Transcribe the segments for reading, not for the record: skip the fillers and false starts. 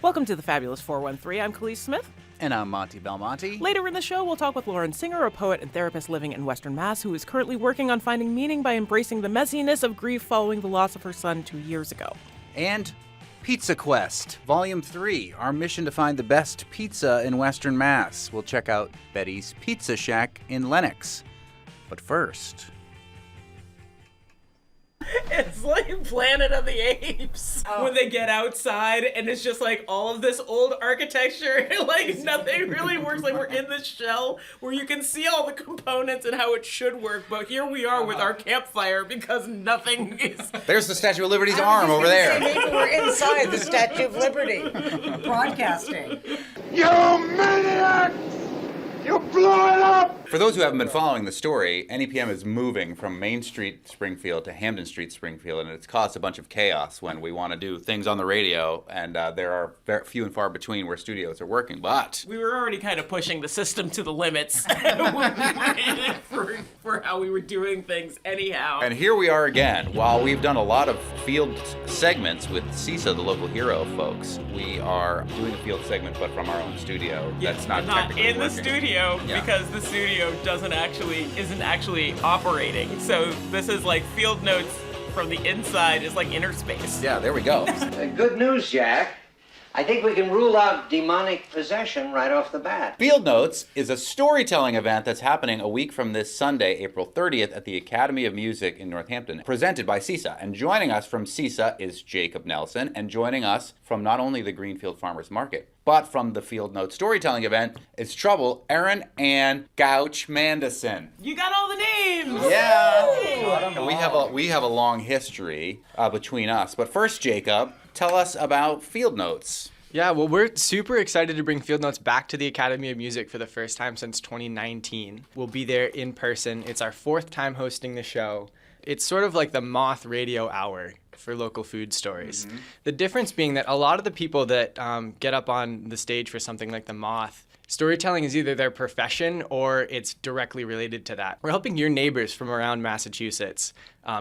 Welcome to the Fabulous 413. I'm Khalees Smith. And I'm Monty Belmonte. Later in the show, we'll talk with Lauren Singer, a poet and therapist living in Western Mass, who is currently working on finding meaning by embracing the messiness of grief following the loss of her son 2 years ago. And Pizza Quest, Volume 3, our mission to find the best pizza in Western Mass. We'll check out Betty's Pizza Shack in Lenox. But first... It's like Planet of the Apes when they get outside and it's just like all of this old architecture, like nothing really works. Like we're in this shell where you can see all the components and how it should work, but here we are with our campfire because nothing is. There's the Statue of Liberty's arm over there. Maybe we're inside the Statue of Liberty, broadcasting. You maniacs! You blew it up! For those who haven't been following the story, NEPM is moving from Main Street, Springfield to Hampden Street, Springfield, and it's caused a bunch of chaos when we want to do things on the radio, and there are very few and far between where studios are working, but... We were already kind of pushing the system to the limits for how we were doing things anyhow. And here we are again. While we've done a lot of field segments with CISA, the local hero of folks, we are doing a field segment, but from our own studio. That's not technically in working. The studio, Yeah. because the studio isn't actually operating. So this is like field notes from the inside. It's like inner space. Yeah, there we go. Good news, Jack. I think we can rule out demonic possession right off the bat. Field Notes is a storytelling event that's happening a week from this Sunday, April 30th, at the Academy of Music in Northampton, presented by CISA. And joining us from CISA is Jacob Nelson, and joining us from not only the Greenfield Farmers Market, but from the Field Notes storytelling event is Trouble, Erin Ann Gouch Mandison. You got all the names. Yeah. We have a long history between us. But first, Jacob, tell us about Field Notes. Yeah, well, we're super excited to bring Field Notes back to the Academy of Music for the first time since 2019. We'll be there in person. It's our 4th time hosting the show. It's sort of like the Moth Radio Hour for local food stories. Mm-hmm. The difference being that a lot of the people that get up on the stage for something like the Moth, storytelling is either their profession or it's directly related to that. We're helping your neighbors from around Massachusetts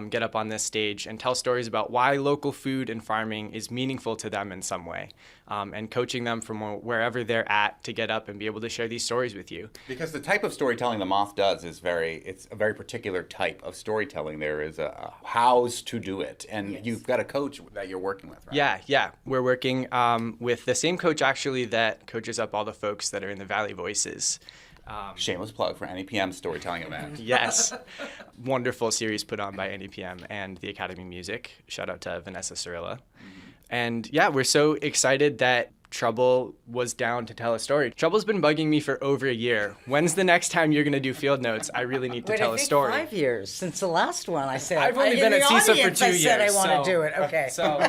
get up on this stage and tell stories about why local food and farming is meaningful to them in some way, and coaching them from wherever they're at to get up and be able to share these stories with you. Because the type of storytelling the Moth does is it's a very particular type of storytelling. There is a hows to do it, and you've got a coach that you're working with, right? Yeah. We're working with the same coach actually that coaches up all the folks that are in the Valley Voices. Shameless plug for NEPM's storytelling event. Yes. Wonderful series put on by NEPM and the Academy of Music. Shout out to Vanessa Cirilla. And yeah, we're so excited that Trouble was down to tell a story. Trouble's been bugging me for over a year. When's the next time you're going to do Field Notes? I really need to tell a story. 5 years since the last one. I said I've only been at CISA for 2 years. I said I want to do it. Okay. So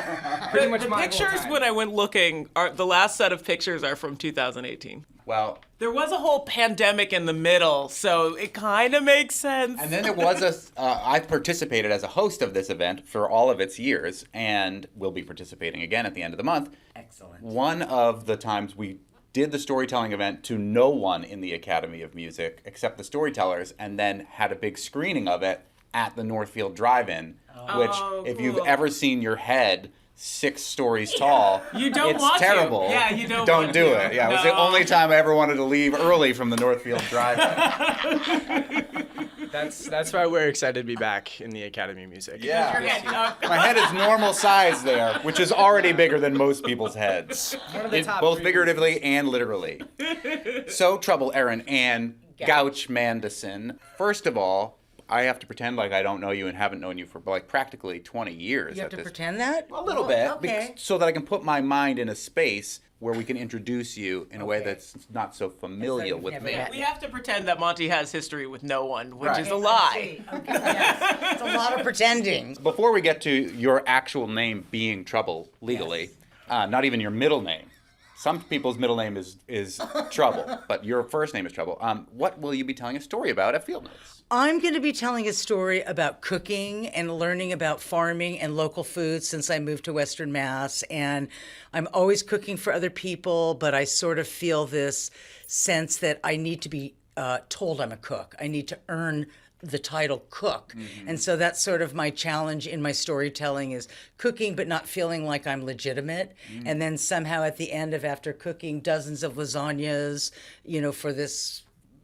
pretty much The my pictures whole time. when I went looking, the last set of pictures are from 2018. Well, There was a whole pandemic in the middle, so it kind of makes sense. and then there was I've participated as a host of this event for all of its years, and will be participating again at the end of the month. Excellent. One of the times we did the storytelling event to no one in the Academy of Music except the storytellers, and then had a big screening of it at the Northfield Drive-In, which, if you've ever seen your head 6 stories tall, You don't it's want to. terrible. Yeah, you don't Don't want do to. it. Yeah, it was the No. only time I ever wanted to leave early from the Northfield Drive-In. That's why we're excited to be back in the Academy of Music. Yeah. Yeah, My head is normal size there, which is already bigger than most people's heads. Both figuratively and literally. So, Trouble, Erin Ann Gouch Mandison. First of all, I have to pretend like I don't know you and haven't known you for like practically 20 years. You have at to this. pretend that? A little bit, Okay. so that I can put my mind in a space where we can introduce you in a way Okay. that's not so familiar you've with never me. met We have to pretend that Monty has history with no one, which Right. is a lie. Okay, yes. It's a lot of pretending. Before we get to your actual name being Trouble legally, not even your middle name. Some people's middle name is Trouble, but your first name is Trouble. What will you be telling a story about at Field Notes? I'm going to be telling a story about cooking and learning about farming and local food since I moved to Western Mass. And I'm always cooking for other people, but I sort of feel this sense that I need to be told I'm a cook. I need to earn the title cook. And so that's sort of my challenge in my storytelling is cooking but not feeling like I'm legitimate. And then somehow at the end of after cooking dozens of lasagnas, for this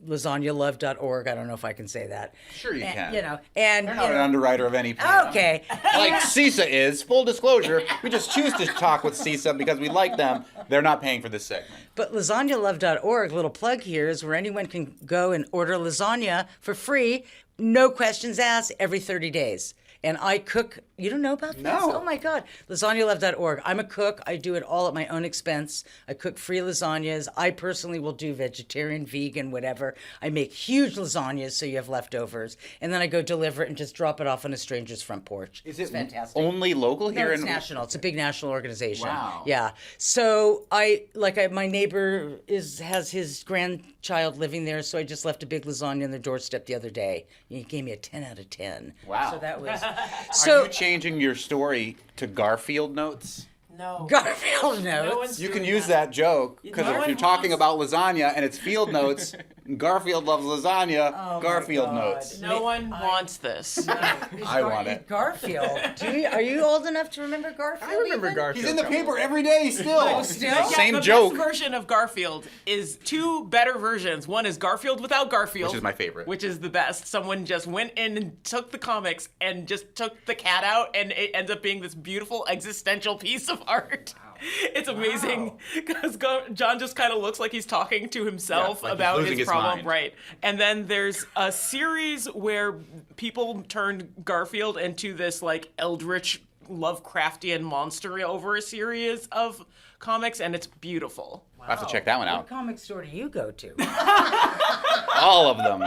lasagналove.org. I don't know if I can say that. Sure you can. And You're not an underwriter of any plan. okay. Like CISA is. Full disclosure, we just choose to talk with CISA because we like them. They're not paying for this segment. But lasagналove.org, little plug here, is where anyone can go and order lasagna for free, no questions asked, every 30 days. And I cook. You don't know about this? No. Oh my God. lasagналove.org. I'm a cook. I do it all at my own expense. I cook free lasagnas. I personally will do vegetarian, vegan, whatever. I make huge lasagnas so you have leftovers. And then I go deliver it and just drop it off on a stranger's front porch. Is it fantastic? only local No, here it's in national. It's a big national organization. Wow. Yeah. So my neighbor has his grandchild living there, so I just left a big lasagna on their doorstep the other day. He gave me a 10 out of 10. Wow. So that was. Are you changing your story to Garfield notes? No. Garfield No notes. one's You doing can use that. that joke because No if one you're talking wants- about lasagna and it's field notes, Garfield loves lasagna. Oh, my Garfield God. notes. No one wants this. I want it. Garfield. Are you old enough to remember Garfield? I remember even? Garfield. He's in the paper every day still. still? Same the joke. best version of Garfield is two better versions. One is Garfield without Garfield, Which is my favorite. which is the best. Someone just went in and took the comics and just took the cat out, and it ends up being this beautiful existential piece of art. It's amazing because John just kind of looks like he's talking to himself Yeah, like he's about losing his his problem, mind. right? And then there's a series where people turned Garfield into this like eldritch Lovecraftian monster over a series of comics, and it's beautiful. I'll have to check that one What out. comic store do you go to? All of them.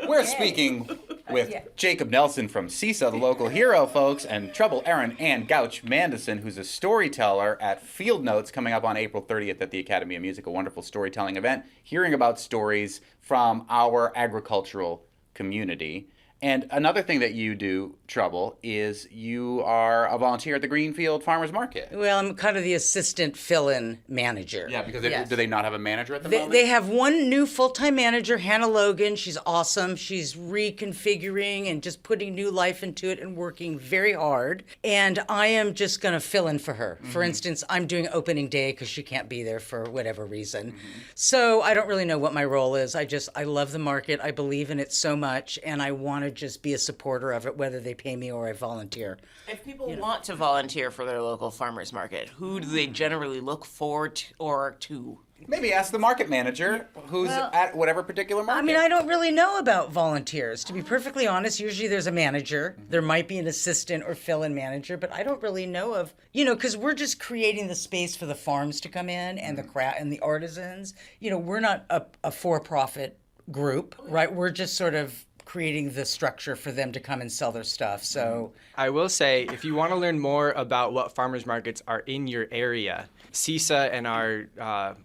We're speaking with Jacob Nelson from CISA, the local hero, folks, and Trouble Erin Ann Gouch Mandison, who's a storyteller at Field Notes, coming up on April 30th at the Academy of Music, a wonderful storytelling event, hearing about stories from our agricultural community. And another thing that you do, Trouble, is you are a volunteer at the Greenfield Farmers Market. Well, I'm kind of the assistant fill-in manager. Yeah, because Yes. do they not have a manager at the They, moment? they have one new full-time manager, Hannah Logan. She's awesome. She's reconfiguring and just putting new life into it and working very hard. And I am just going to fill in for her. For instance, I'm doing opening day because she can't be there for whatever reason. So I don't really know what my role is. I love the market. I believe in it so much, and I want to just be a supporter of it, whether they pay me or I volunteer. If people want to volunteer for their local farmers market, who do they generally look for to? Maybe ask the market manager who's at whatever particular market. I mean, I don't really know about volunteers. To be perfectly honest, usually there's a manager. There might be an assistant or fill-in manager, but I don't really know of, because we're just creating the space for the farms to come in and the craft and the artisans. We're not a for-profit group, right? We're just sort of creating the structure for them to come and sell their stuff. So I will say, if you want to learn more about what farmers markets are in your area, CISA and our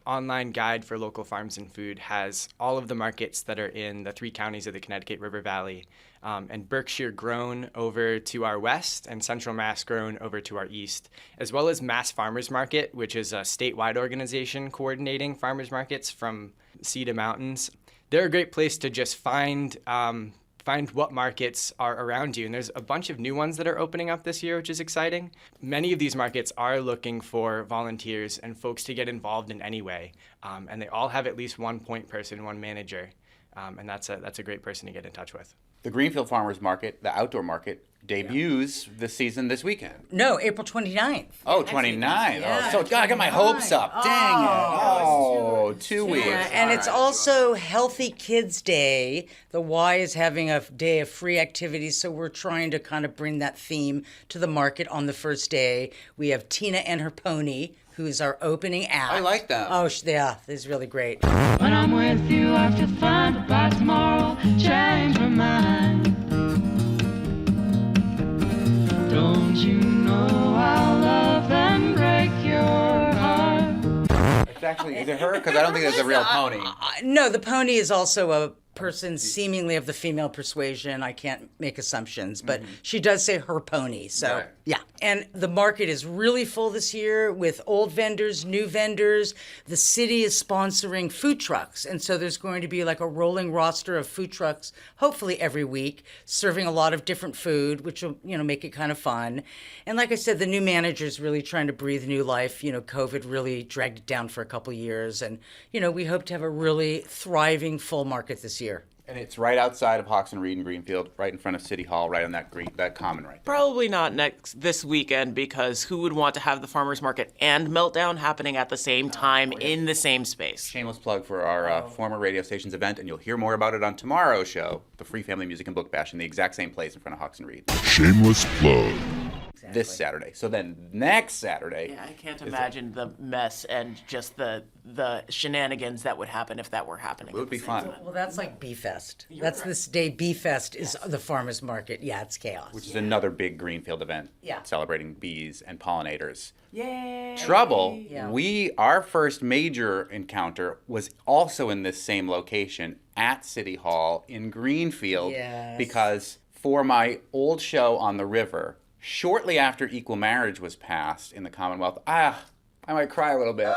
online guide for local farms and food has all of the markets that are in the 3 counties of the Connecticut River Valley, and Berkshire grown over to our west and Central Mass grown over to our east, as well as Mass Farmers Market, which is a statewide organization coordinating farmers markets from sea to mountains. They're a great place to just find what markets are around you. And there's a bunch of new ones that are opening up this year, which is exciting. Many of these markets are looking for volunteers and folks to get involved in any way. And they all have at least one point person, one manager. And that's a great person to get in touch with. The Greenfield Farmers Market, the outdoor market, debuts this season this weekend. no, April 29th. Oh, 29. Yeah, Oh, so God, I got my hopes up. Dang it. Oh, 2 weeks. Yeah, and it's also Healthy Kids Day. The Y is having a day of free activities, so we're trying to kind of bring that theme to the market on the first day. We have Tina and her pony, who's our opening act. I like them. Oh, yeah, this is really great. When I'm with you, I have to find by tomorrow, change my mind. Don't you know I'll love and break your heart? It's actually, is it her? Because I don't think there's a real pony. No, the pony is also person seemingly of the female persuasion. I can't make assumptions, but she does say her pony. So, Right. yeah. And the market is really full this year with old vendors, new vendors. The city is sponsoring food trucks. And so there's going to be like a rolling roster of food trucks, hopefully every week, serving a lot of different food, which will, make it kind of fun. And like I said, the new manager's really trying to breathe new life. COVID really dragged it down for a couple years. And, we hope to have a really thriving full market this year. And it's right outside of Hawks and Reed and Greenfield, right in front of City Hall, right on that common right there. Probably not this weekend, because who would want to have the farmers market and Meltdown happening at the same time in the same space? Shameless plug for our former radio station's event, and you'll hear more about it on tomorrow's show, the Free Family Music and Book Bash, in the exact same place in front of Hawks and Reed. Shameless plug. This Saturday. So then next Saturday. Yeah, I can't imagine the mess and just the shenanigans that would happen if that were happening. It would be fun. Well, that's like B-Fest. That's this day. B-Fest is the farmers market. Yeah, it's chaos. Which is another big Greenfield event. Yeah. Celebrating bees and pollinators. Yay! Trouble. Yeah. Our first major encounter was also in this same location at City Hall in Greenfield. Yes. Because for my old show on the river, shortly after equal marriage was passed in the Commonwealth, I might cry a little bit.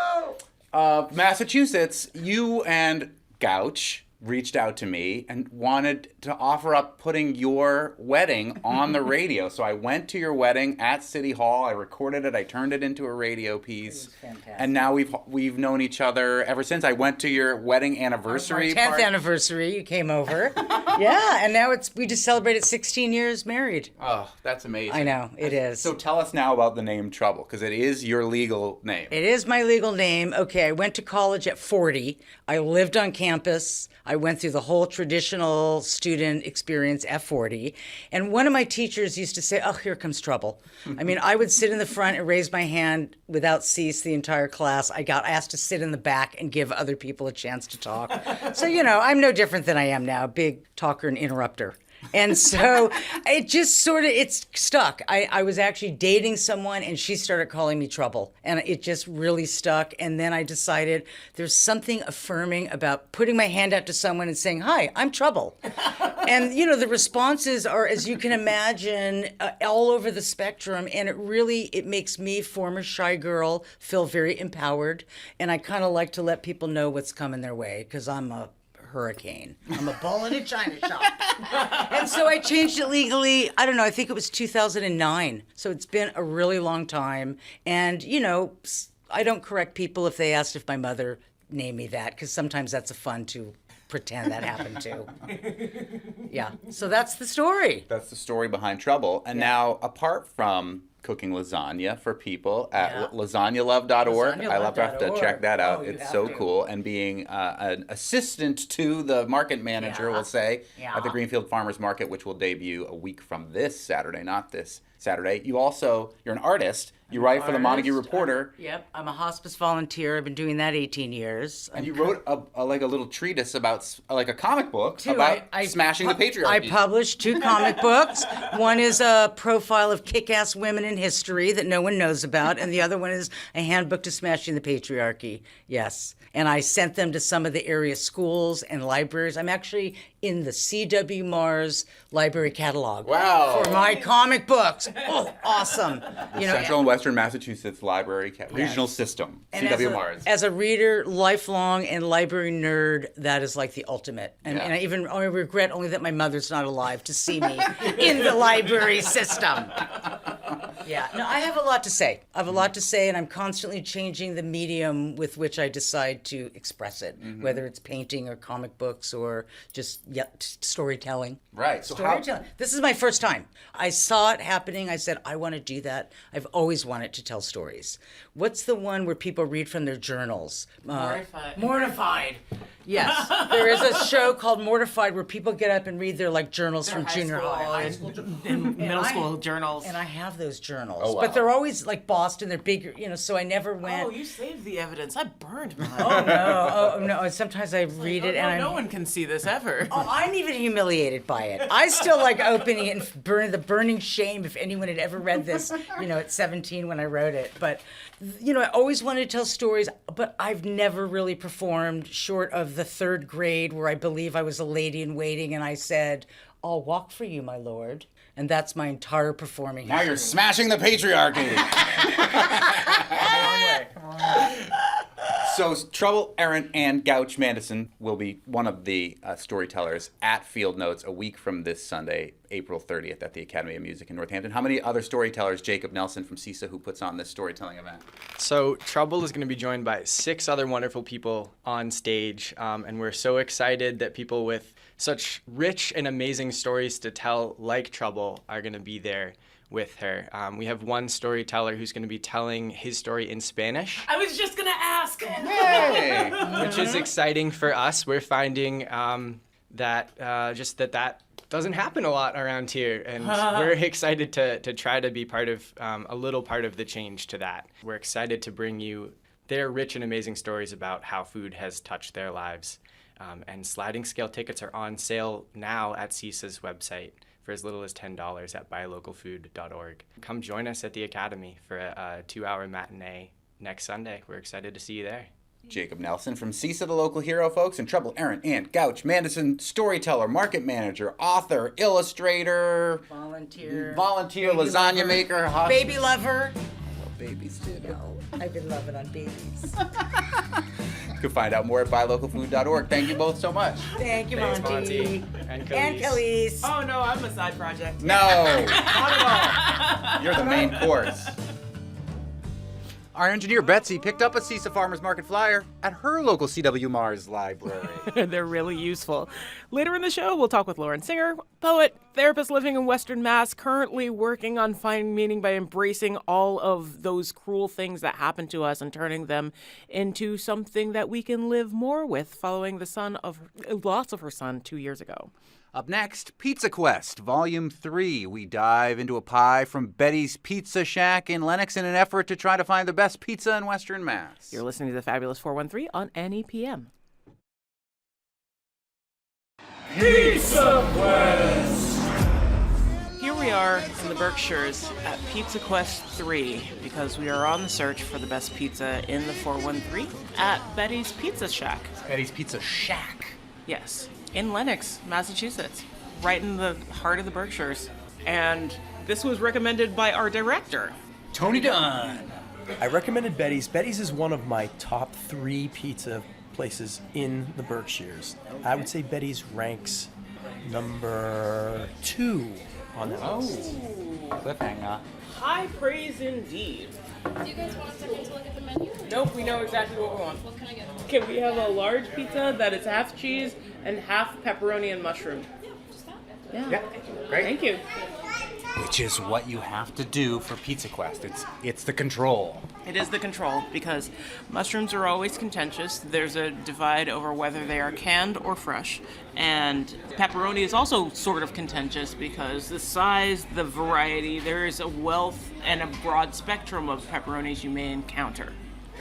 Massachusetts, you and Gouch reached out to me and wanted to offer up putting your wedding on the radio. So I went to your wedding at City Hall. I recorded it. I turned it into a radio piece. It was fantastic. And now we've known each other ever since. I went to your wedding anniversary. Our 10th party. anniversary, you came over. Yeah, and now we just celebrated 16 years married. Oh, that's amazing. I know, it is. So tell us now about the name Trouble, because it is your legal name. It is my legal name. Okay, I went to college at 40. I lived on campus. I went through the whole traditional student experience at 40. And one of my teachers used to say, oh, here comes trouble. I mean, I would sit in the front and raise my hand without cease the entire class. I got asked to sit in the back and give other people a chance to talk. So, I'm no different than I am now, big talker and interrupter. And so it just it's stuck. I was actually dating someone and she started calling me Trouble. And it just really stuck. And then I decided there's something affirming about putting my hand out to someone and saying, hi, I'm Trouble. And, the responses are, as you can imagine, all over the spectrum. And it makes me, former shy girl, feel very empowered. And I kind of like to let people know what's coming their way, because I'm a hurricane. I'm a bull in a china shop. And so I changed it legally, I don't know, I think it was 2009. So it's been a really long time. And, I don't correct people if they asked if my mother named me that, because sometimes that's fun to pretend that happened too. Yeah, so that's the story. That's the story behind Trouble. And now, apart from cooking lasagna for people at lasagnalove.org. I love to have to check that out. It's so cool. And being an assistant to the market manager, we'll say, at the Greenfield Farmers Market, which will debut a week from this Saturday, not this Saturday. You're an artist. You write for the Montague Reporter. Yep, I'm a hospice volunteer. I've been doing that 18 years. And you wrote a little treatise about, like a comic book about smashing the patriarchy. I published 2 comic books. One is a profile of kick-ass women in history that no one knows about, and the other one is a handbook to smashing the patriarchy. Yes. And I sent them to some of the area schools and libraries. I'm actually in the C.W. Mars library catalog. Wow. For my comic books. Oh, awesome. Central and Western Massachusetts Library Regional System, C.W. Mars. As a reader, lifelong, and library nerd, that is like the ultimate. And I regret only that my mother's not alive to see me in the library system. Yeah, no, I have a lot to say. And I'm constantly changing the medium with which I decide to express it, whether it's painting or comic books or just storytelling. Right. So storytelling. This is my first time. I saw it happening. I said, I want to do that. I've always wanted to tell stories. What's the one where people read from their journals? Mortified. Yes. There is a show called Mortified where people get up and read their journals from junior high school, and middle school journals. And I have those journals. Oh, wow. But they're always Boston, they're bigger, so I never went. Oh, you saved the evidence. I burned mine. Oh no. Sometimes I read it and no one can see this ever. Oh, I'm even humiliated by it. I still like opening it and the burning shame if anyone had ever read this, at 17 when I wrote it. But, I always wanted to tell stories, but I've never really performed short of of the 3rd grade where I believe I was a lady in waiting and I said, "I'll walk for you, my lord." And that's my entire performing Now history. you're smashing the patriarchy. So Trouble, Aaron, and Gouch Madison will be one of the storytellers at Field Notes a week from this Sunday, April 30th at the Academy of Music in Northampton. How many other storytellers, Jacob Nelson from CISA, who puts on this storytelling event? So Trouble is going to be joined by 6 other wonderful people on stage, and we're so excited that people with such rich and amazing stories to tell, like Trouble, are going to be there with her. We have one storyteller who's going to be telling his story in Spanish. I was just gonna ask. Hey! Which is exciting for us. We're finding that doesn't happen a lot around here, and we're excited to try to be part of a little part of the change to that. We're excited to bring you their rich and amazing stories about how food has touched their lives. And sliding scale tickets are on sale now at CISA's website for as little as $10 at buylocalfood.org. Come join us at the Academy for a 2-hour matinee next Sunday. We're excited to see you there. Jacob Nelson from CISA, the local hero, folks, and Trouble, Aaron, and Gouch Madison, storyteller, market manager, author, illustrator, Volunteer. Baby lasagna lover. maker, Baby lover. babies too. No, I've been loving on babies. You can find out more at buylocalfood.org. Thank you both so much. Thank you, Thanks, Monty. Monty. And And Khalees. Khalees. Oh no, I'm a side project. No, not at all. You're the main course. Our engineer Betsy picked up a CISA Farmers Market flyer at her local CW Mars library. They're really useful. Later in the show, we'll talk with Lauren Singer, poet, therapist living in Western Mass, currently working on finding meaning by embracing all of those cruel things that happen to us and turning them into something that we can live more with, following the loss of her son 2 years ago. Up next, Pizza Quest, Volume 3. We dive into a pie from Betty's Pizza Shack in Lenox in an effort to try to find the best pizza in Western Mass. You're listening to the Fabulous 413 on NEPM. Pizza Quest! Here we are in the Berkshires at Pizza Quest 3 because we are on the search for the best pizza in the 413 at Betty's Pizza Shack. Betty's Pizza Shack. Yes, in Lenox, Massachusetts, right in the heart of the Berkshires. And this was recommended by our director, Tony Dunn. I recommended Betty's. Betty's is one of my top 3 pizza places in the Berkshires. Okay. I would say Betty's ranks number 2 on that list. Cliffhanger. High praise indeed. Do you guys want a second to look at the menu? Nope, we know exactly what we want. What can I get? Can we have a large pizza that is half cheese and half pepperoni and mushroom? Yeah, just that. Yeah, great. Thank you. Which is what you have to do for Pizza Quest. It's the control. It is the control because mushrooms are always contentious. There's a divide over whether they are canned or fresh. And pepperoni is also sort of contentious because the size, the variety, there is a wealth and a broad spectrum of pepperonis you may encounter.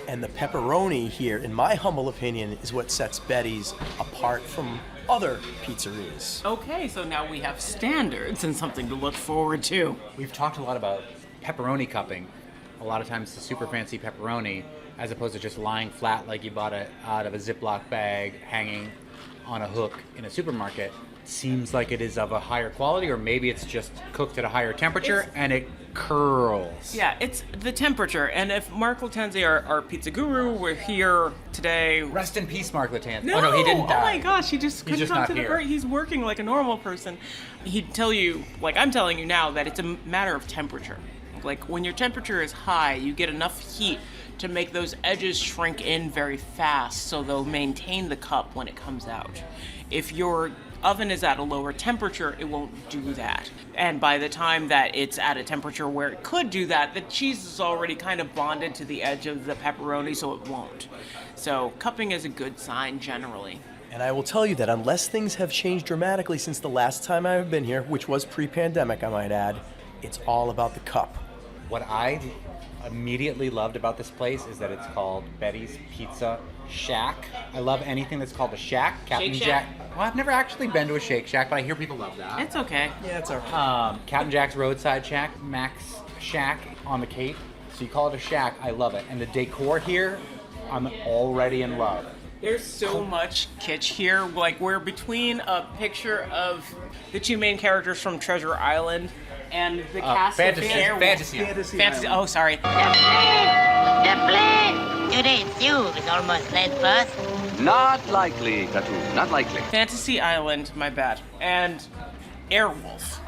And the pepperoni here, in my humble opinion, is what sets Betty's apart from other pizzerias. Okay, so now we have standards and something to look forward to. We've talked a lot about pepperoni cupping. A lot of times the super fancy pepperoni, as opposed to just lying flat like you bought it out of a Ziploc bag hanging on a hook in a supermarket, seems like it is of a higher quality, or maybe it's just cooked at a higher temperature and it curls. Yeah, it's the temperature. And if Mark Latenzi, our pizza guru, were here today... Rest in peace, Mark Latanzi. No! Oh, no, he didn't die. Oh my gosh, he just couldn't come not to the here. party. He's working like a normal person. He'd tell you, like I'm telling you now, that it's a matter of temperature. Like when your temperature is high, you get enough heat to make those edges shrink in very fast so they'll maintain the cup when it comes out. If your oven is at a lower temperature, it won't do that. And by the time that it's at a temperature where it could do that, the cheese is already kind of bonded to the edge of the pepperoni, so it won't. So cupping is a good sign generally. And I will tell you that unless things have changed dramatically since the last time I've been here, which was pre-pandemic, I might add, it's all about the cup. What I immediately loved about this place is that it's called Betty's Pizza Shack. I love anything that's called a shack. Captain Shake Jack. Shack? Well, I've never actually been to a Shake Shack, but I hear people love that. It's okay. Yeah, it's all right. Captain Jack's Roadside Shack, Mac's Shack on the Cape. So you call it a shack, I love it. And the decor here, I'm already in love. There's so much kitsch here. Like, we're between a picture of the two main characters from Treasure Island and the cast of Fantasy. Oh, sorry. The plane! Today's you is almost late first. Not likely, Katu. Not likely. Fantasy Island, my bad. And Airwolf.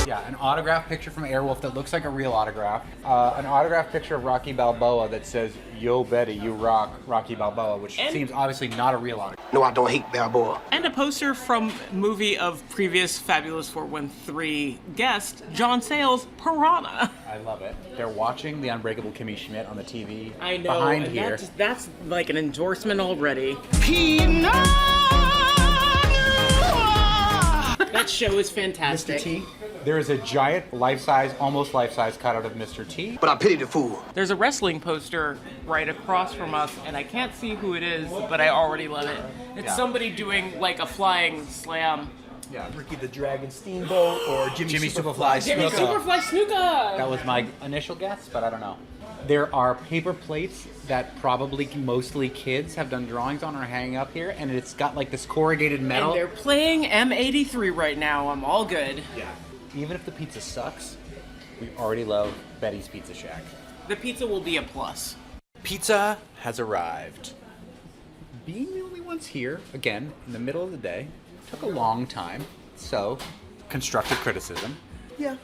Yeah, an autograph picture from Airwolf that looks like a real autograph. An autograph picture of Rocky Balboa that says, "Yo, Betty, you rock, Rocky Balboa," which seems obviously not a real autograph. No, I don't hate Balboa. And a poster from movie of previous Fabulous 413 guest, John Sayles' Piranha. I love it. They're watching the Unbreakable Kimmy Schmidt on the TV I know. behind and here. That's like an endorsement already. That show is fantastic. Mr. T. There is a giant life-size, almost life-size cutout of Mr. T. But I pity the fool. There's a wrestling poster right across from us, and I can't see who it is, but I already love it. It's somebody doing like a flying slam. Yeah, Ricky the Dragon Steamboat or Jimmy Superfly Jimmy Superfly Snuka! That was my initial guess, but I don't know. There are paper plates that probably mostly kids have done drawings on or hanging up here, and it's got like this corrugated metal. And they're playing M83 right now. I'm all good. Yeah. Even if the pizza sucks, we already love Betty's Pizza Shack. The pizza will be a plus. Pizza has arrived. Being the only ones here, again, in the middle of the day, took a long time. So, constructive criticism. Yeah,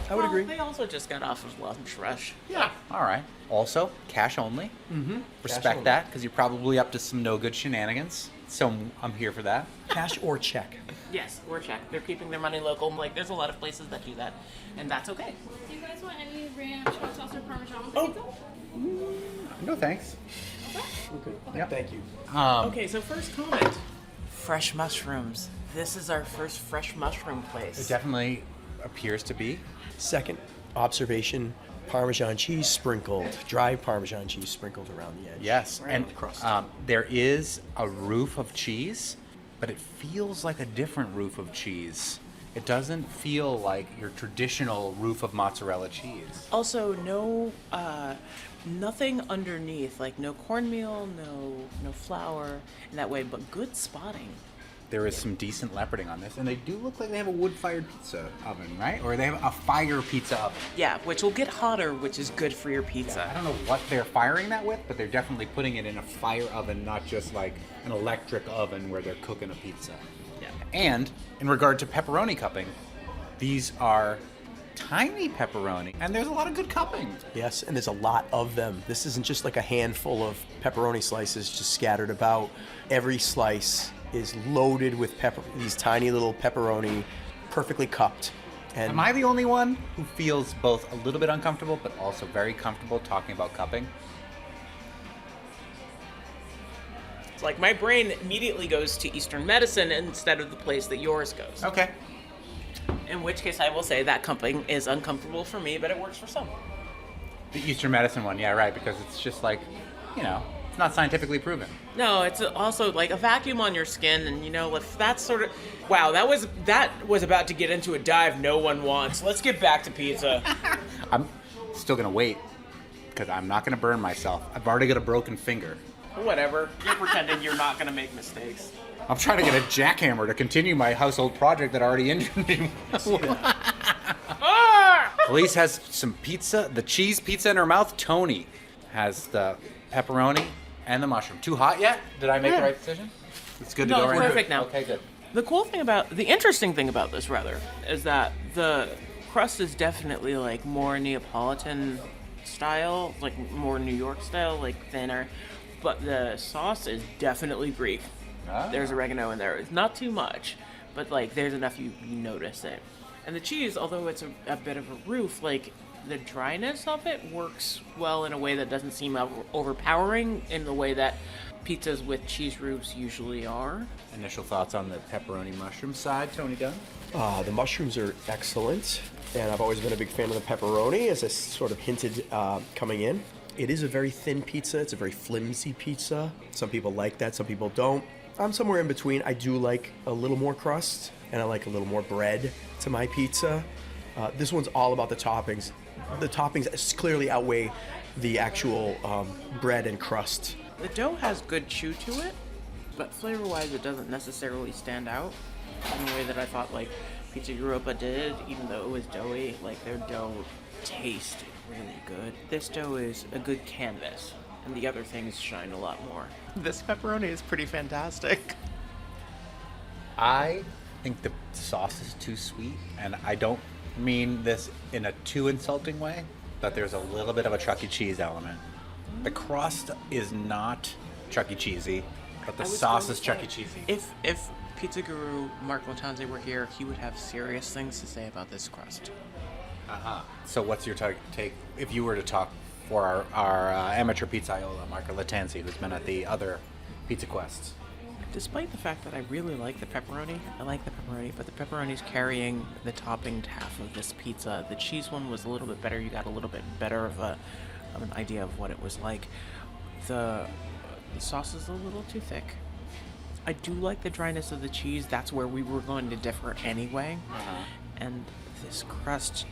I would agree. They also just got off of lunch rush. Yeah. All right. Also, cash only. Mm-hmm. Respect that, because you're probably up to some no good shenanigans. So I'm here for that. Cash or check? Yes, or check. They're keeping their money local. Like, there's a lot of places that do that, and that's okay. Do you guys want any ranch, hot sauce, or parmesan with the pizza? No thanks. Okay. Yep. Thank you. Okay, so first comment. Fresh mushrooms. This is our first fresh mushroom place. It definitely appears to be. Second observation, Parmesan cheese sprinkled, dry Parmesan cheese sprinkled around the edge. Yes, Right and on the crust. there is a roof of cheese, but it feels like a different roof of cheese. It doesn't feel like your traditional roof of mozzarella cheese. Also, no, nothing underneath. Like no cornmeal, no flour in that way, but good spotting. There is some decent leoparding on this, and they do look like they have a wood-fired pizza oven, right? Or they have a fire pizza oven. Yeah, which will get hotter, which is good for your pizza. I don't know what they're firing that with, but they're definitely putting it in a fire oven, not just like an electric oven where they're cooking a pizza. Yeah. And in regard to pepperoni cupping, these are tiny pepperoni, and there's a lot of good cupping. Yes, and there's a lot of them. This isn't just like a handful of pepperoni slices just scattered about. Every slice is loaded with these tiny little pepperoni, perfectly cupped. And Am I the only one who feels both a little bit uncomfortable, but also very comfortable talking about cupping? It's like my brain immediately goes to Eastern medicine instead of the place that yours goes. Okay. In which case, I will say that cupping is uncomfortable for me, but it works for some. The Eastern medicine one, yeah, right, because it's just like, you know, it's not scientifically proven. No, it's also like a vacuum on your skin, and you know, if that's sort of wow, that was about to get into a dive no one wants. Let's get back to pizza. I'm still gonna wait because I'm not gonna burn myself. I've already got a broken finger. Whatever. You're pretending you're not gonna make mistakes. I'm trying to get a jackhammer to continue my household project that already injured me. Elise has some pizza, the cheese pizza in her mouth. Tony has the pepperoni and the mushroom. Too hot yet? Did I make the right decision? It's good to No, go right perfect now. Okay, good. The interesting thing about this, rather, is that the crust is definitely like more Neapolitan style, like more New York style, like thinner. But the sauce is definitely Greek. Ah. There's oregano in there. It's not too much, but like there's enough you notice it. And the cheese, although it's a bit of a roof, like the dryness of it works well in a way that doesn't seem overpowering in the way that pizzas with cheese roofs usually are. Initial thoughts on the pepperoni mushroom side, Tony Dunn? the mushrooms are excellent, and I've always been a big fan of the pepperoni, as I sort of hinted coming in. It is a very thin pizza. It's a very flimsy pizza. Some people like that, some people don't. I'm somewhere in between. I do like a little more crust, and I like a little more bread to my pizza. This one's all about the toppings. The toppings clearly outweigh the actual bread and crust. The dough has good chew to it, but flavor-wise, it doesn't necessarily stand out in the way that I thought like Pizza Europa did. Even though it was doughy, like their dough tasted really good. This dough is a good canvas, and the other things shine a lot more. This pepperoni is pretty fantastic. I think the sauce is too sweet, and I don't mean this in a too insulting way, but there's a little bit of a Chuck E. Cheese element. The crust is not Chuck E. Cheesy, but the sauce is Chuck E. Cheesy. If Pizza Guru Mark Latanze were here, he would have serious things to say about this crust. So what's your take if you were to talk for our amateur pizzaiola, Mark Latanze, who's been at the other Pizza Quests? Despite the fact that I really like the pepperoni, but the pepperoni's carrying the topping half of this pizza. The cheese one was a little bit better. You got a little bit better of an idea of what it was like. The sauce is a little too thick. I do like the dryness of the cheese. That's where we were going to differ anyway. And this crust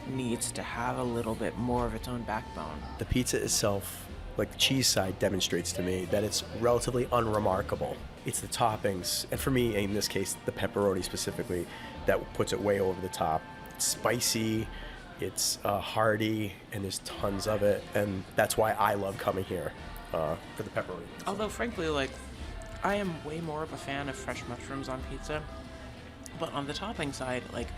needs to have a little bit more of its own backbone. The pizza itself, like the cheese side, demonstrates to me that it's relatively unremarkable. It's the toppings, and for me, in this case, the pepperoni specifically, that puts it way over the top. It's spicy, it's hearty, and there's tons of it, and that's why I love coming here for the pepperoni. Although, frankly, like, I am way more of a fan of fresh mushrooms on pizza, but on the topping side, like,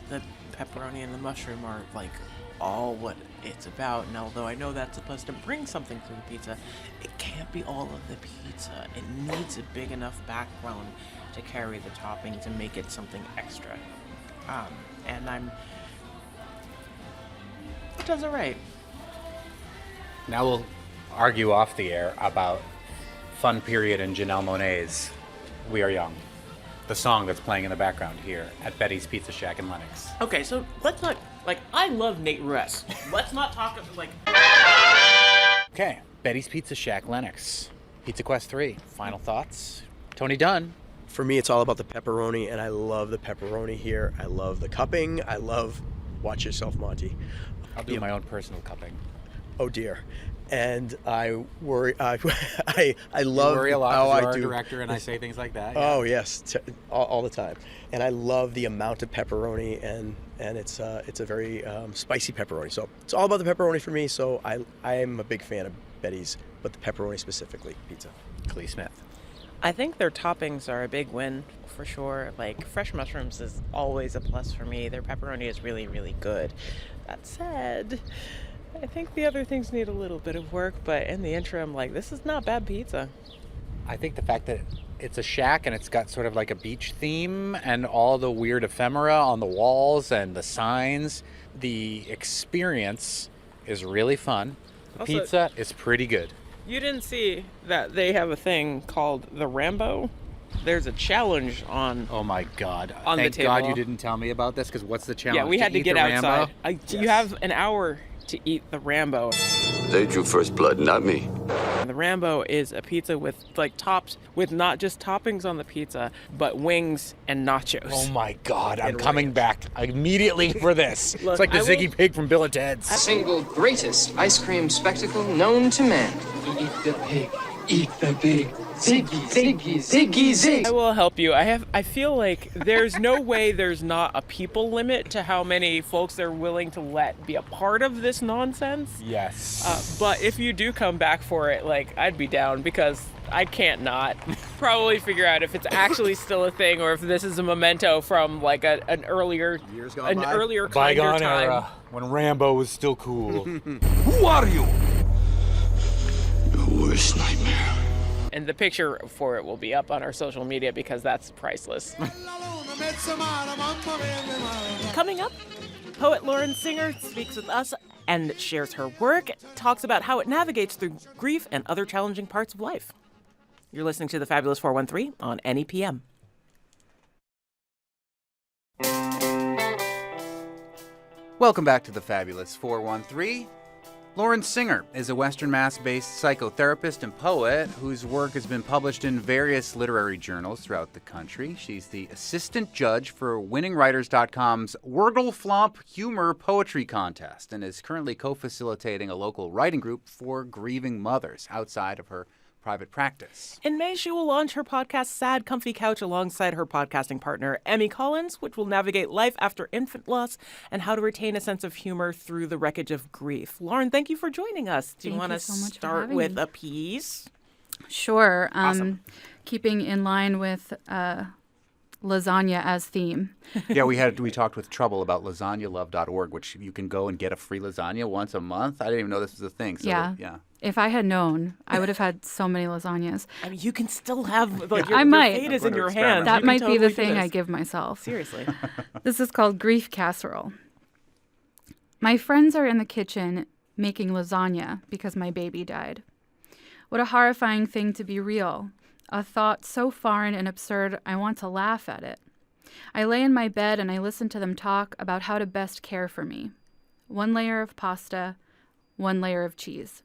the pepperoni and the mushroom are, like, all what it's about. And although I know that's supposed to bring something to the pizza, it can't be all of the pizza. It needs a big enough backbone to carry the toppings and make it something extra. It does it right. Now we'll argue off the air about Fun Period and Janelle Monáe's We Are Young, the song that's playing in the background here at Betty's Pizza Shack in Lenox. Okay, so let's not, like, I love Nate Ruess. Let's not talk, like... Okay, Betty's Pizza Shack, Lenox. Pizza Quest 3, final thoughts? Tony Dunn. For me, it's all about the pepperoni, and I love the pepperoni here. I love the cupping. I love... Watch yourself, Monty. I'll do my own personal cupping. Oh, dear. And I worry... I love... You worry a lot how because you're I our do. director and I say things like that. Oh, yes, all the time. And I love the amount of pepperoni, and it's a very spicy pepperoni. So it's all about the pepperoni for me. So I am a big fan of Betty's, but the pepperoni specifically, pizza. Clee Smith. I think their toppings are a big win, for sure. Like, fresh mushrooms is always a plus for me. Their pepperoni is really, really good. That said, I think the other things need a little bit of work, but in the interim, like, this is not bad pizza. I think the fact that it's a shack and it's got sort of like a beach theme and all the weird ephemera on the walls and the signs, the experience is really fun. The Also, pizza is pretty good. You didn't see that they have a thing called the Rambo? There's a challenge on. Oh my God! On Thank the table. God you didn't tell me about this, because what's the challenge? Yeah, we had to eat get the outside. Rambo? You Yes. have an hour to eat the Rambo. They drew first blood, not me. The Rambo is a pizza with, like, topped with not just toppings on the pizza, but wings and nachos. Oh my God! I'm coming back immediately for this. Look, It's like the I will- Ziggy Pig from Bill and Ted's. Single greatest ice cream spectacle known to man. Eat the pig. Eat the pig. Ziggy, Ziggy, Ziggy, Zig. I will help you. I feel like there's no way there's not a people limit to how many folks they're willing to let be a part of this nonsense. Yes. But if you do come back for it, like, I'd be down, because I can't not. Probably figure out if it's actually still a thing or if this is a memento from, like, an earlier Years gone by. earlier kinder Bygone time. era when Rambo was still cool. Who are you? Your worst nightmare. And the picture for it will be up on our social media because that's priceless. Coming up, poet Lauren Singer speaks with us and shares her work, talks about how it navigates through grief and other challenging parts of life. You're listening to The Fabulous 413 on NEPM. Welcome back to the Fabulous 413. Lauren Singer is a Western Mass-based psychotherapist and poet whose work has been published in various literary journals throughout the country. She's the assistant judge for WinningWriters.com's Wordle Flomp Humor Poetry Contest and is currently co-facilitating a local writing group for grieving mothers outside of her private practice. In May, she will launch her podcast, Sad Comfy Couch, alongside her podcasting partner, Emmy Collins, which will navigate life after infant loss and how to retain a sense of humor through the wreckage of grief. Lauren, thank you for joining us. Do you want to start with a piece? Sure. Awesome. Keeping in line with lasagna as theme. Yeah, we talked with Trouble about lasagnalove.org, which you can go and get a free lasagna once a month. I didn't even know this was a thing. So yeah. If I had known, I would have had so many lasagnas. I mean, you can still have, like, I your might. fate is in your hands. That You might can be the totally do thing this. I give myself. Seriously. This is called Grief Casserole. My friends are in the kitchen making lasagna because my baby died. What a horrifying thing to be real. A thought so foreign and absurd, I want to laugh at it. I lay in my bed and I listen to them talk about how to best care for me. 1 layer of pasta, 1 layer of cheese.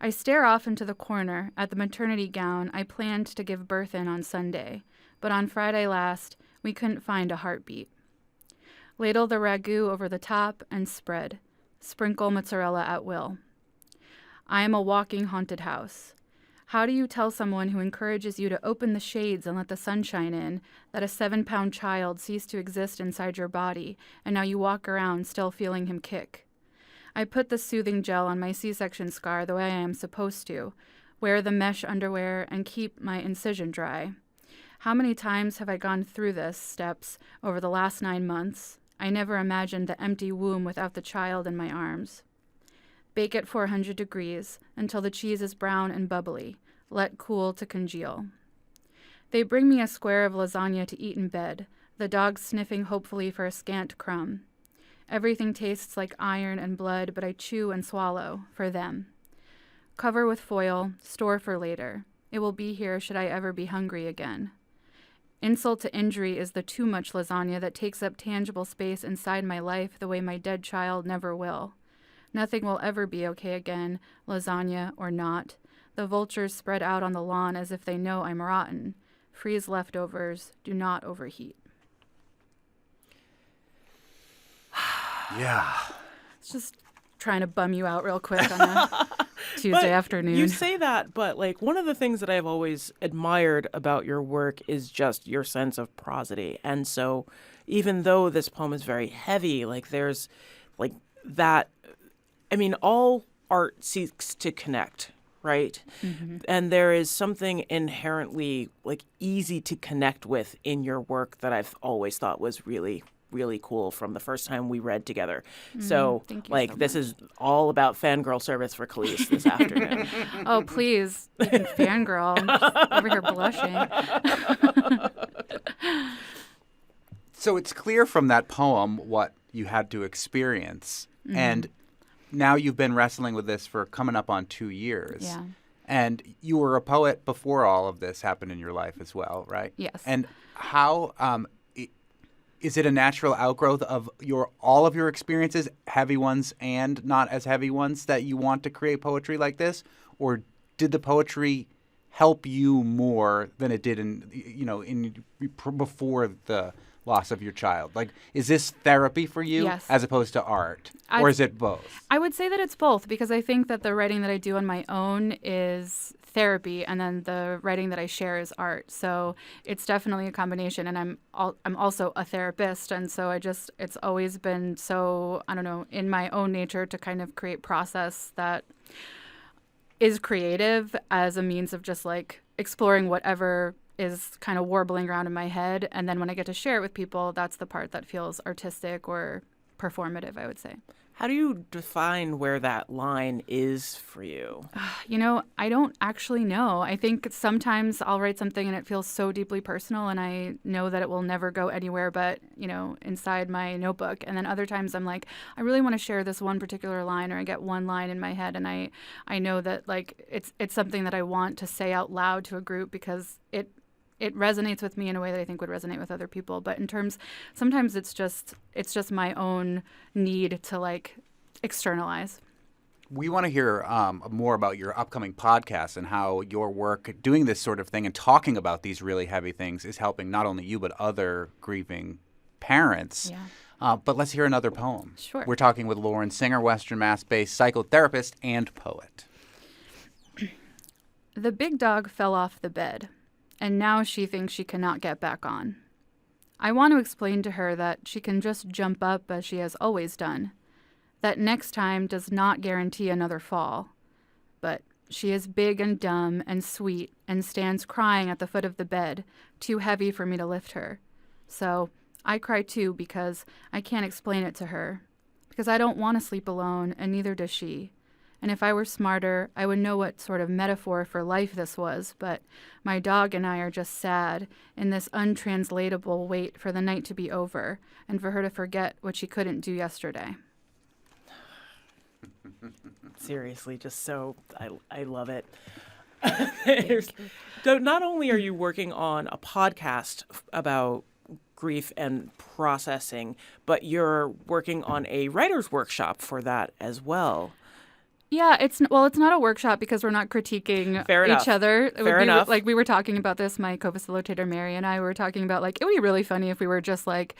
I stare off into the corner at the maternity gown I planned to give birth in on Sunday, but on Friday last, we couldn't find a heartbeat. Ladle the ragu over the top and spread. Sprinkle mozzarella at will. I am a walking haunted house. How do you tell someone who encourages you to open the shades and let the sunshine in that a 7-pound child ceased to exist inside your body, and now you walk around still feeling him kick? I put the soothing gel on my C-section scar the way I am supposed to, wear the mesh underwear, and keep my incision dry. How many times have I gone through this steps over the last 9 months? I never imagined the empty womb without the child in my arms. Bake at 400 degrees until the cheese is brown and bubbly. Let cool to congeal. They bring me a square of lasagna to eat in bed, the dog sniffing hopefully for a scant crumb. Everything tastes like iron and blood, but I chew and swallow for them. Cover with foil, store for later. It will be here should I ever be hungry again. Insult to injury is the too much lasagna that takes up tangible space inside my life the way my dead child never will. Nothing will ever be okay again, lasagna or not. The vultures spread out on the lawn as if they know I'm rotten. Freeze leftovers. Do not overheat. Yeah. It's just trying to bum you out real quick on a Tuesday afternoon. You say that, but like one of the things that I've always admired about your work is just your sense of prosody. And so even though this poem is very heavy, like there's like that, I mean, all art seeks to connect, right? Mm-hmm. And there is something inherently like easy to connect with in your work that I've always thought was really cool from the first time we read together. So, thank you like, so this much. is all about fangirl service for Khalees this afternoon. Oh, please. You can fangirl. I'm just over here blushing. So it's clear from that poem what you had to experience. Mm-hmm. And now you've been wrestling with this for coming up on 2 years. Yeah. And you were a poet before all of this happened in your life as well, right? Yes. And how is it a natural outgrowth of all of your experiences, heavy ones and not as heavy ones, that you want to create poetry like this? Or did the poetry help you more than it did before the loss of your child? Like, is this therapy for you Yes. as opposed to art? Or is it both? I would say that it's both, because I think that the writing that I do on my own is therapy, and then the writing that I share is art. So it's definitely a combination, and I'm also a therapist, and so it's always been so, I don't know, in my own nature to kind of create process that is creative as a means of just like exploring whatever is kind of warbling around in my head, and then when I get to share it with people, that's the part that feels artistic or performative, I would say. How do you define where that line is for you? You know, I don't actually know. I think sometimes I'll write something and it feels so deeply personal, and I know that it will never go anywhere but, inside my notebook. And then other times I'm like, I really want to share this one particular line, or I get one line in my head and I know that like it's something that I want to say out loud to a group because it resonates with me in a way that I think would resonate with other people. But sometimes it's just my own need to like externalize. We want to hear more about your upcoming podcast and how your work doing this sort of thing and talking about these really heavy things is helping not only you but other grieving parents. Yeah. But let's hear another poem. Sure. We're talking with Lauren Singer, Western Mass-based psychotherapist and poet. The big dog fell off the bed, and now she thinks she cannot get back on. I want to explain to her that she can just jump up as she has always done, that next time does not guarantee another fall. But she is big and dumb and sweet and stands crying at the foot of the bed, too heavy for me to lift her. So I cry too because I can't explain it to her, because I don't want to sleep alone and neither does she. And if I were smarter, I would know what sort of metaphor for life this was, but my dog and I are just sad in this untranslatable wait for the night to be over and for her to forget what she couldn't do yesterday. Seriously, just so I love it. So not only are you working on a podcast about grief and processing, but you're working on a writer's workshop for that as well. Yeah, it's not a workshop because we're not critiquing each other. It would be like we were talking about this. My co-facilitator Mary and I were talking about like it would be really funny if we were just like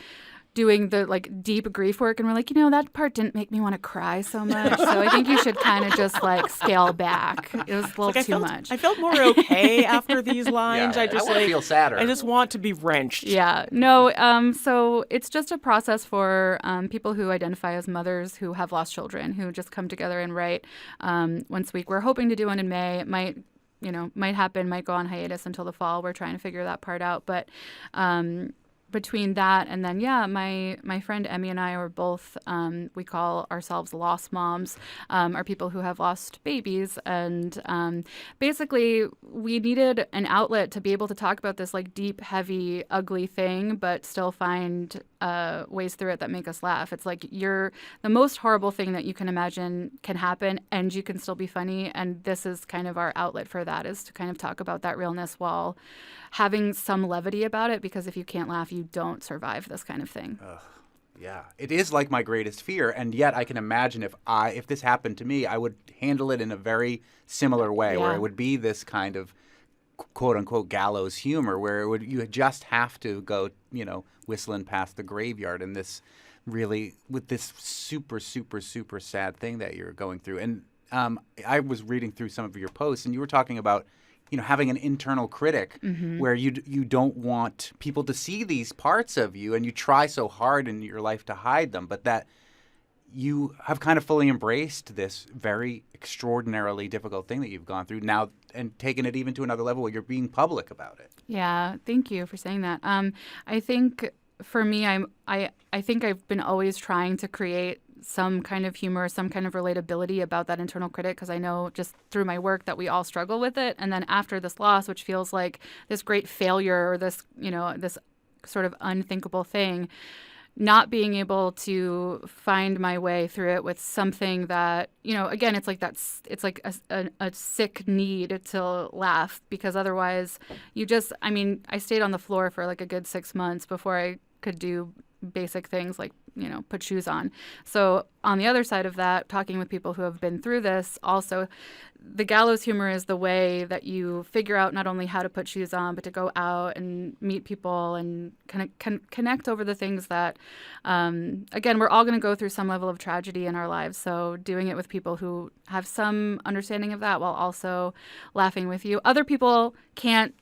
doing the like deep grief work and we're like, that part didn't make me want to cry so much. So I think you should kind of just like scale back. It was a little too much. I felt more okay after these lines. Yeah, I want to feel sadder. I just want to be wrenched. Yeah. No. So it's just a process for people who identify as mothers who have lost children who just come together and write once a week. We're hoping to do one in May. It might happen, might go on hiatus until the fall. We're trying to figure that part out. But between that and then, my friend Emmy and I are both, we call ourselves lost moms, are people who have lost babies. And basically, we needed an outlet to be able to talk about this like deep, heavy, ugly thing, but still find ways through it that make us laugh. It's like the most horrible thing that you can imagine can happen, and you can still be funny. And this is kind of our outlet for that, is to kind of talk about that realness while having some levity about it, because if you can't laugh, you don't survive this kind of thing. Yeah, it is like my greatest fear, and yet I can imagine if this happened to me, I would handle it in a very similar way, where it would be this kind of quote unquote gallows humor, where you just have to go, whistling past the graveyard, and this really with this super super super sad thing that you're going through. And I was reading through some of your posts, and you were talking about having an internal critic where you don't want people to see these parts of you, and you try so hard in your life to hide them, but that you have kind of fully embraced this very extraordinarily difficult thing that you've gone through now and taken it even to another level where you're being public about it. Yeah, thank you for saying that. I think for me, I think I've been always trying to create some kind of humor, some kind of relatability about that internal critic, because I know just through my work that we all struggle with it. And then after this loss, which feels like this great failure or this, this sort of unthinkable thing, not being able to find my way through it with something that, again, it's like it's like a sick need to laugh, because otherwise I stayed on the floor for like a good 6 months before I could do basic things like, put shoes on. So on the other side of that, talking with people who have been through this, also the gallows humor is the way that you figure out not only how to put shoes on, but to go out and meet people and kind of connect over the things that, again, we're all going to go through some level of tragedy in our lives. So doing it with people who have some understanding of that while also laughing with you. Other people can't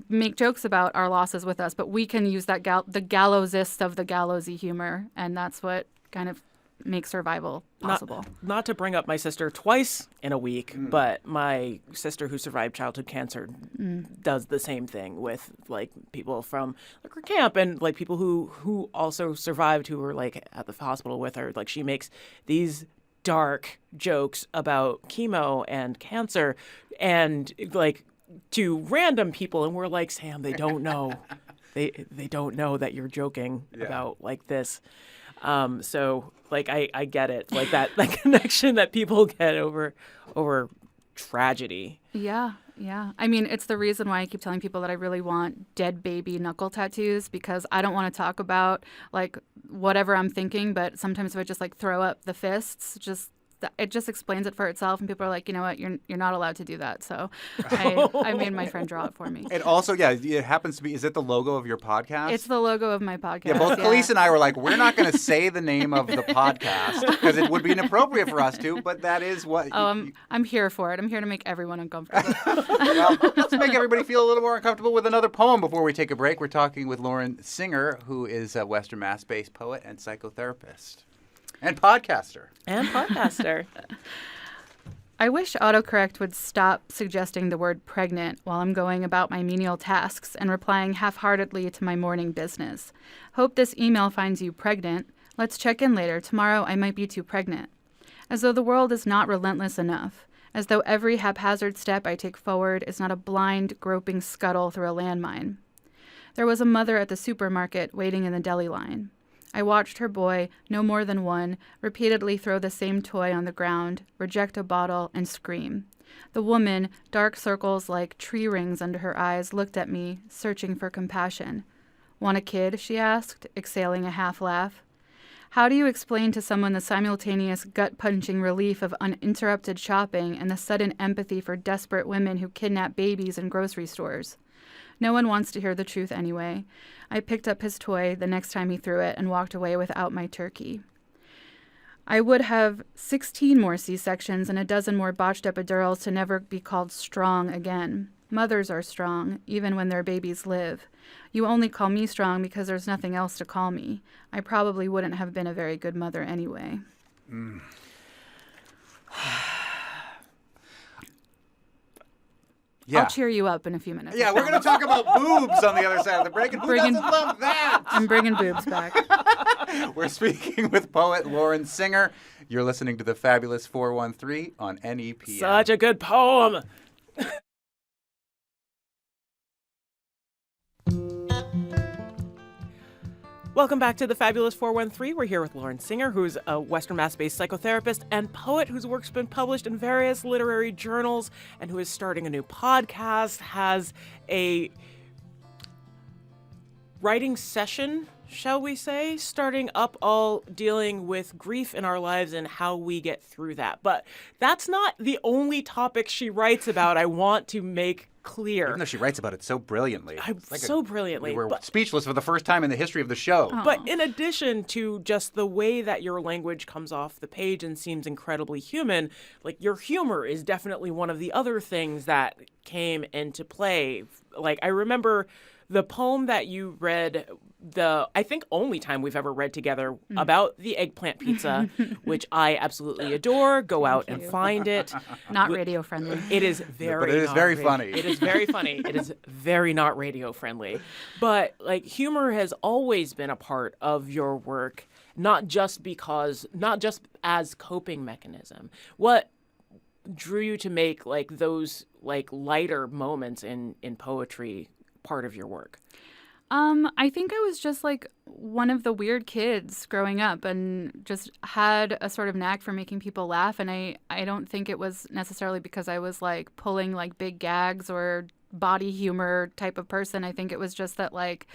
make jokes about our losses with us, but we can use that the gallowsist of the gallowsy humor, and that's what kind of makes survival possible. Not to bring up my sister twice in a week, but my sister who survived childhood cancer does the same thing with like people from like her camp and like people who also survived who were like at the hospital with her. Like she makes these dark jokes about chemo and cancer and like to random people, and we're like, Sam, they don't know. they don't know that you're joking about like this. So like I get it, like that connection that people get over tragedy. Yeah. I mean, it's the reason why I keep telling people that I really want dead baby knuckle tattoos, because I don't want to talk about like whatever I'm thinking, but sometimes if I just like throw up the fists, just it just explains it for itself, and people are like, you know what, you're not allowed to do that. So I made my friend draw it for me. And also, yeah, it happens to be, is it the logo of your podcast? It's the logo of my podcast. Yeah, both Khalees and I were like, we're not going to say the name of the podcast because it would be inappropriate for us to, but that is what... I'm here for it. I'm here to make everyone uncomfortable. Well, let's make everybody feel a little more uncomfortable with another poem before we take a break. We're talking with Lauren Singer, who is a Western Mass-based poet and psychotherapist. And podcaster. I wish autocorrect would stop suggesting the word pregnant while I'm going about my menial tasks and replying half-heartedly to my morning business. Hope this email finds you pregnant. Let's check in later. Tomorrow I might be too pregnant. As though the world is not relentless enough. As though every haphazard step I take forward is not a blind, groping scuttle through a landmine. There was a mother at the supermarket waiting in the deli line. I watched her boy, no more than one, repeatedly throw the same toy on the ground, reject a bottle, and scream. The woman, dark circles like tree rings under her eyes, looked at me, searching for compassion. Want a kid? She asked, exhaling a half-laugh. How do you explain to someone the simultaneous gut-punching relief of uninterrupted shopping and the sudden empathy for desperate women who kidnap babies in grocery stores? No one wants to hear the truth anyway. I picked up his toy the next time he threw it and walked away without my turkey. I would have 16 more C-sections and a dozen more botched epidurals to never be called strong again. Mothers are strong, even when their babies live. You only call me strong because there's nothing else to call me. I probably wouldn't have been a very good mother anyway. Yeah. I'll cheer you up in a few minutes. Yeah, we're going to talk about boobs on the other side of the break, and who doesn't love that? I'm bringing boobs back. We're speaking with poet Lauren Singer. You're listening to the Fabulous 413 on NEPM. Such a good poem. Welcome back to the Fabulous 413. We're here with Lauren Singer, who's a Western Mass-based psychotherapist and poet whose work's been published in various literary journals and who is starting a new podcast, has a writing session, shall we say, starting up, all dealing with grief in our lives and how we get through that. But that's not the only topic she writes about, I want to make clear. Even though she writes about it so brilliantly. Brilliantly. We were speechless for the first time in the history of the show. But in addition to just the way that your language comes off the page and seems incredibly human, like your humor is definitely one of the other things that came into play. Like I remember the poem that you read, I think only time we've ever read together about the eggplant pizza, which I absolutely adore. Go out and find it. Not radio friendly. It is very. But it is very funny. It is very funny. It is very not radio friendly. But like humor has always been a part of your work, not just as coping mechanism. What drew you to make like those like lighter moments in poetry part of your work? I think I was just like one of the weird kids growing up and just had a sort of knack for making people laugh. And I don't think it was necessarily because I was like pulling like big gags or body humor type of person. I think it was just that like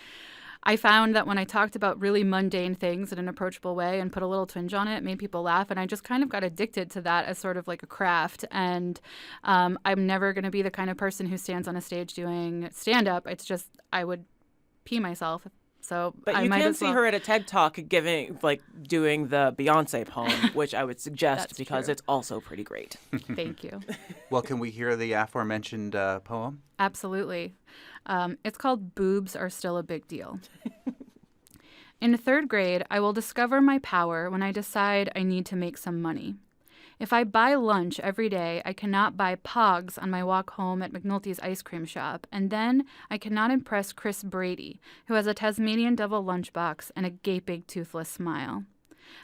I found that when I talked about really mundane things in an approachable way and put a little twinge on it, it made people laugh. And I just kind of got addicted to that as sort of like a craft. And I'm never going to be the kind of person who stands on a stage doing stand-up. It's just I would pee myself. So but you can see her at a TED Talk doing the Beyonce poem, which I would suggest because it's also pretty great. Thank you. Well, can we hear the aforementioned poem? Absolutely. It's called Boobs Are Still a Big Deal. In 3rd grade, I will discover my power when I decide I need to make some money. If I buy lunch every day, I cannot buy Pogs on my walk home at McNulty's ice cream shop, and then I cannot impress Chris Brady, who has a Tasmanian devil lunchbox and a gaping, toothless smile.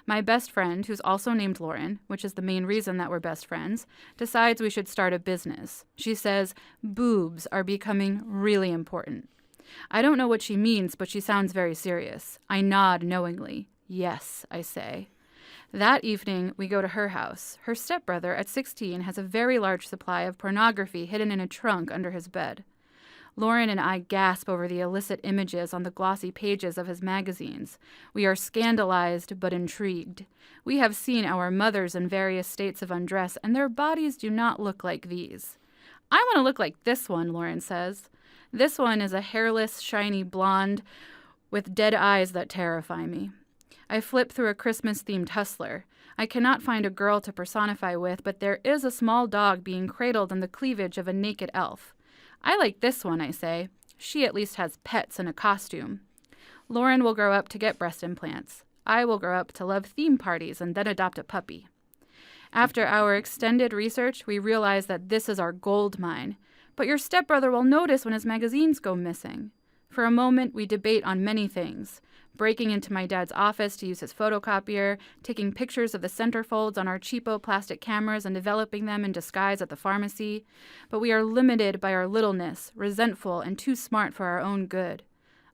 My best friend, who's also named Lauren, which is the main reason that we're best friends, decides we should start a business. She says, boobs are becoming really important. I don't know what she means, but she sounds very serious. I nod knowingly. Yes, I say. That evening, we go to her house. Her stepbrother, at 16, has a very large supply of pornography hidden in a trunk under his bed. Lauren and I gasp over the illicit images on the glossy pages of his magazines. We are scandalized but intrigued. We have seen our mothers in various states of undress, and their bodies do not look like these. I want to look like this one, Lauren says. This one is a hairless, shiny blonde with dead eyes that terrify me. I flip through a Christmas-themed hustler. I cannot find a girl to personify with, but there is a small dog being cradled in the cleavage of a naked elf. I like this one, I say. She at least has pets and a costume. Lauren will grow up to get breast implants. I will grow up to love theme parties and then adopt a puppy. After our extended research, we realize that this is our gold mine. But your stepbrother will notice when his magazines go missing. For a moment, we debate on many things. Breaking into my dad's office to use his photocopier, taking pictures of the centerfolds on our cheapo plastic cameras and developing them in disguise at the pharmacy. But we are limited by our littleness, resentful, and too smart for our own good.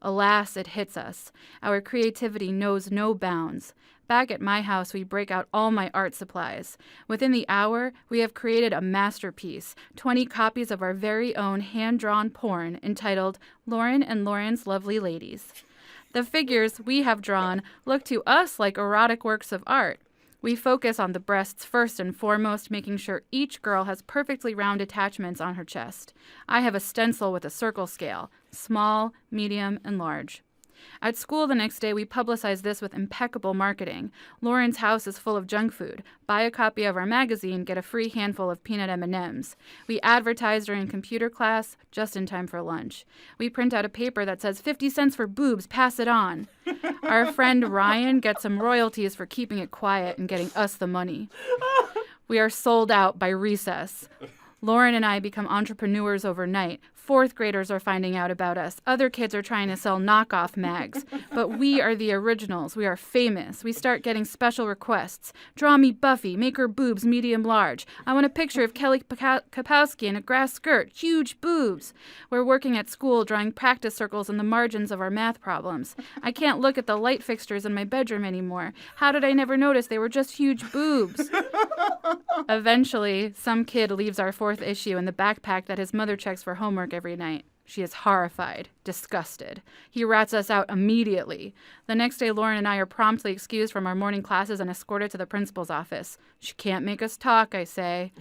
Alas, it hits us. Our creativity knows no bounds. Back at my house, we break out all my art supplies. Within the hour, we have created a masterpiece, 20 copies of our very own hand-drawn porn entitled Lauren and Lauren's Lovely Ladies. The figures we have drawn look to us like erotic works of art. We focus on the breasts first and foremost, making sure each girl has perfectly round attachments on her chest. I have a stencil with a circle scale, small, medium, and large. At school the next day, we publicize this with impeccable marketing. Lauren's house is full of junk food. Buy a copy of our magazine, get a free handful of peanut M&Ms. We advertise during computer class, just in time for lunch. We print out a paper that says 50 cents for boobs, pass it on. Our friend Ryan gets some royalties for keeping it quiet and getting us the money. We are sold out by recess. Lauren and I become entrepreneurs overnight. Fourth graders are finding out about us. Other kids are trying to sell knockoff mags. But we are the originals. We are famous. We start getting special requests. Draw me Buffy. Make her boobs medium large. I want a picture of Kelly Kapowski in a grass skirt. Huge boobs. We're working at school drawing practice circles in the margins of our math problems. I can't look at the light fixtures in my bedroom anymore. How did I never notice they were just huge boobs? Eventually, some kid leaves our fourth issue in the backpack that his mother checks for homework every night. She is horrified, disgusted. He rats us out immediately. The next day, Lauren and I are promptly excused from our morning classes and escorted to the principal's office. She can't make us talk, I say.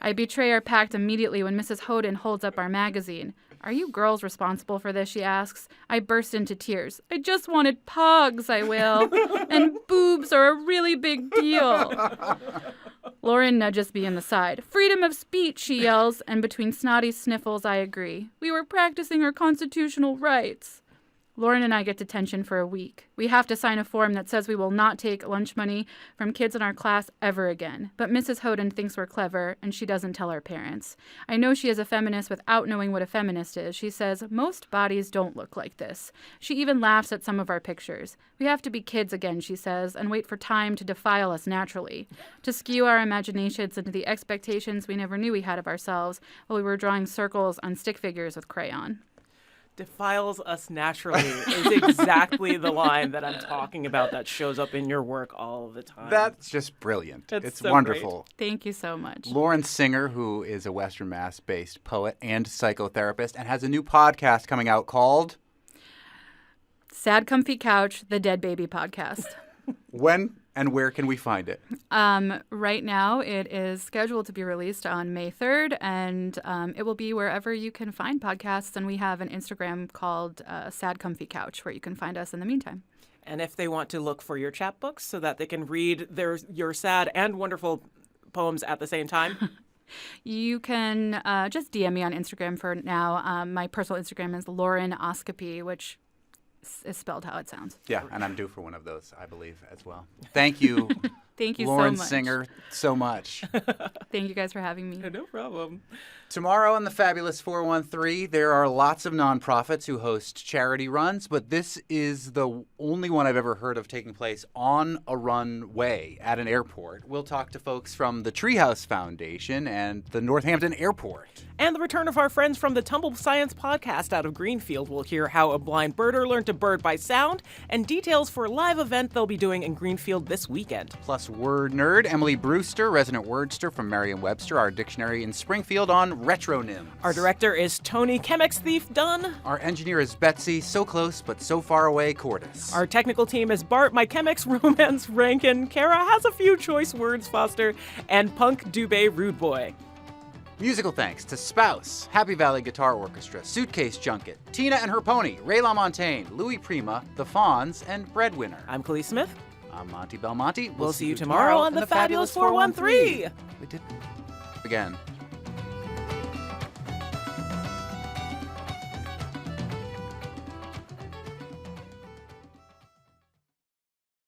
I betray our pact immediately when Mrs. Hoden holds up our magazine. Are you girls responsible for this, she asks. I burst into tears. I just wanted pogs, I wail. And boobs are a really big deal. Lauren nudges me in the side. Freedom of speech, she yells, and between snotty sniffles, I agree. We were practicing our constitutional rights. Lauren and I get detention for a week. We have to sign a form that says we will not take lunch money from kids in our class ever again. But Mrs. Hoden thinks we're clever, and she doesn't tell our parents. I know she is a feminist without knowing what a feminist is. She says, most bodies don't look like this. She even laughs at some of our pictures. We have to be kids again, she says, and wait for time to defile us naturally, to skew our imaginations into the expectations we never knew we had of ourselves while we were drawing circles on stick figures with crayon. Defiles us naturally is exactly the line that I'm talking about that shows up in your work all the time. That's just brilliant. It's so wonderful. Great. Thank you so much. Lauren Singer, who is a Western Mass-based poet and psychotherapist and has a new podcast coming out called Sad Comfy Couch, the Dead Baby Podcast. When and where can we find it? Right now, it is scheduled to be released on May 3rd, and it will be wherever you can find podcasts. And we have an Instagram called Sad Comfy Couch, where you can find us in the meantime. And if they want to look for your chapbooks so that they can read your sad and wonderful poems at the same time, you can just DM me on Instagram for now. My personal Instagram is Laurenoscopy, which is spelled how it sounds. Yeah, and I'm due for one of those, I believe, as well. Thank you. Thank you Lauren so much. Singer, so much. Thank you guys for having me. No problem. Tomorrow on the Fabulous 413, there are lots of nonprofits who host charity runs, but this is the only one I've ever heard of taking place on a runway at an airport. We'll talk to folks from the Treehouse Foundation and the Northampton Airport. And the return of our friends from the Tumble Science podcast out of Greenfield. We'll hear how a blind birder learned to bird by sound and details for a live event they'll be doing in Greenfield this weekend. Plus Folx word nerd, Emily Brewster, resident wordster from Merriam-Webster, our dictionary in Springfield on retronyms. Our director is Tony Chemex Thief Dunn. Our engineer is Betsy, so close but so far away, Cordis. Our technical team is Bart, My Chemex, Romance, Rankin, Kara has a few choice words, Foster, and Punk Dubé Rude Boy. Musical thanks to Spouse, Happy Valley Guitar Orchestra, Suitcase Junket, Tina and Her Pony, Ray LaMontagne, Louis Prima, The Fawns, and Breadwinner. I'm Khalees Smith. I'm Monty Belmonte. We'll see you tomorrow on the Fabulous 413. We did again.